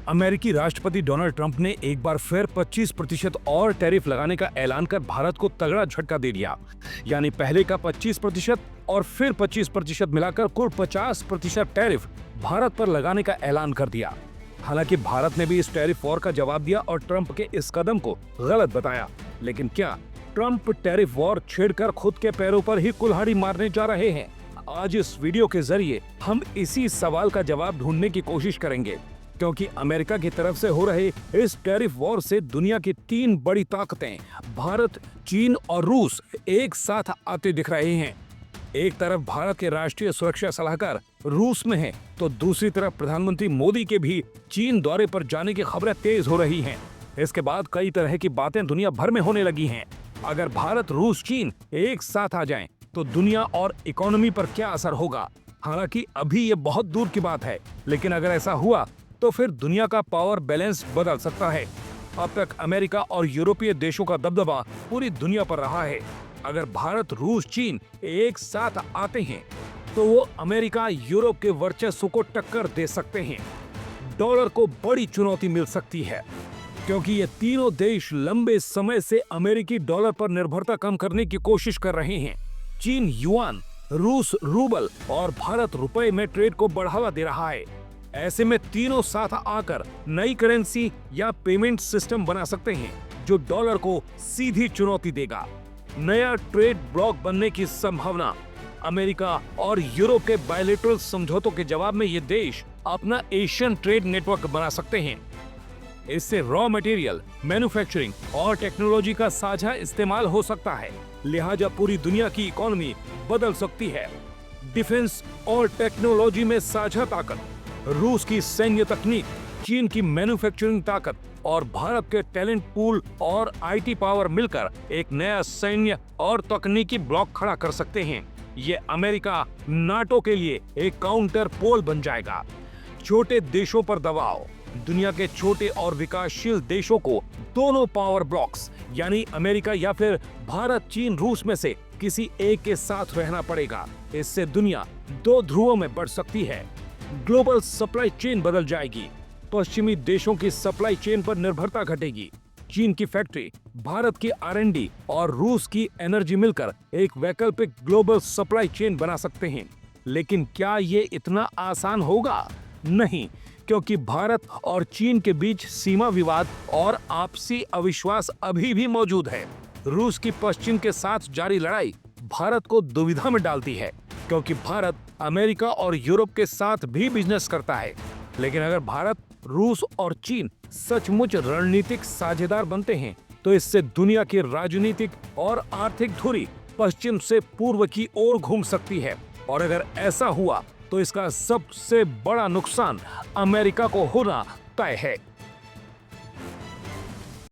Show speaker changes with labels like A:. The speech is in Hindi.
A: अमेरिकी राष्ट्रपति डोनाल्ड ट्रंप ने एक बार फिर 25% और टैरिफ लगाने का ऐलान कर भारत को तगड़ा झटका दे दिया। यानी पहले का 25% और फिर 25% मिलाकर कुल 50% टैरिफ भारत पर लगाने का ऐलान कर दिया। हालांकि भारत ने भी इस टैरिफ वॉर का जवाब दिया और ट्रंप के इस कदम को गलत बताया। लेकिन क्या ट्रंप टैरिफ वॉर छेड़कर खुद के पैरों पर ही कुल्हाड़ी मारने जा रहे हैं? आज इस वीडियो के जरिए हम इसी सवाल का जवाब ढूंढने की कोशिश करेंगे, क्योंकि अमेरिका की तरफ से हो रहे इस टैरिफ वॉर से दुनिया की 3 बड़ी ताकतें भारत, चीन और रूस एक साथ आते दिख रहे हैं। एक तरफ भारत के राष्ट्रीय सुरक्षा सलाहकार रूस में है, तो दूसरी तरफ प्रधानमंत्री मोदी के भी चीन दौरे पर जाने की खबरें तेज हो रही हैं। इसके बाद कई तरह की बातें दुनिया भर में होने लगी हैं। अगर भारत, रूस, चीन एक साथ आ जाएं, तो दुनिया और इकोनॉमी पर क्या असर होगा? हालांकि अभी ये बहुत दूर की बात है, लेकिन अगर ऐसा हुआ तो फिर दुनिया का पावर बैलेंस बदल सकता है। अब तक अमेरिका और यूरोपीय देशों का दबदबा पूरी दुनिया पर रहा है। अगर भारत, रूस, चीन एक साथ आते हैं तो वो अमेरिका, यूरोप के वर्चस्व को टक्कर दे सकते हैं। डॉलर को बड़ी चुनौती मिल सकती है, क्योंकि ये तीनों देश लंबे समय से अमेरिकी डॉलर पर निर्भरता कम करने की कोशिश कर रहे हैं। चीन युआन, रूस रूबल और भारत रुपए में ट्रेड को बढ़ावा दे रहा है। ऐसे में तीनों साथ आकर नई करेंसी या पेमेंट सिस्टम बना सकते हैं, जो डॉलर को सीधी चुनौती देगा। नया ट्रेड ब्लॉक बनने की संभावना। अमेरिका और यूरोप के बायलैटरल समझौतों के जवाब में ये देश अपना एशियन ट्रेड नेटवर्क बना सकते हैं। इससे रॉ मटेरियल, मैन्युफैक्चरिंग और टेक्नोलॉजी का साझा इस्तेमाल हो सकता है। लिहाजा पूरी दुनिया की इकोनॉमी बदल सकती है। डिफेंस और टेक्नोलॉजी में साझा ताकत, रूस की सैन्य तकनीक, चीन की मैन्युफैक्चरिंग ताकत और भारत के टैलेंट पूल और आईटी पावर मिलकर एक नया सैन्य और तकनीकी ब्लॉक खड़ा कर सकते हैं। ये अमेरिका, नाटो के लिए एक काउंटर पोल बन जाएगा। छोटे देशों पर दबाव। दुनिया के छोटे और विकासशील देशों को दोनों पावर ब्लॉक्स यानी अमेरिका या फिर भारत, चीन, रूस में से किसी एक के साथ रहना पड़ेगा। इससे दुनिया 2 ध्रुवों में बढ़ सकती है। ग्लोबल सप्लाई चेन बदल जाएगी। पश्चिमी देशों की सप्लाई चेन पर निर्भरता घटेगी। चीन की फैक्ट्री, भारत की R&D और रूस की एनर्जी मिलकर एक वैकल्पिक ग्लोबल सप्लाई चेन बना सकते हैं। लेकिन क्या ये इतना आसान होगा? नहीं, क्योंकि भारत और चीन के बीच सीमा विवाद और आपसी अविश्वास अभी भी मौजूद है। रूस की पश्चिम के साथ जारी लड़ाई भारत को दुविधा में डालती है, क्योंकि भारत अमेरिका और यूरोप के साथ भी बिजनेस करता है। लेकिन अगर भारत, रूस और चीन सचमुच रणनीतिक साझेदार बनते हैं, तो इससे दुनिया की राजनीतिक और आर्थिक धुरी पश्चिम से पूर्व की ओर घूम सकती है। और अगर ऐसा हुआ तो इसका सबसे बड़ा नुकसान अमेरिका को होना तय है।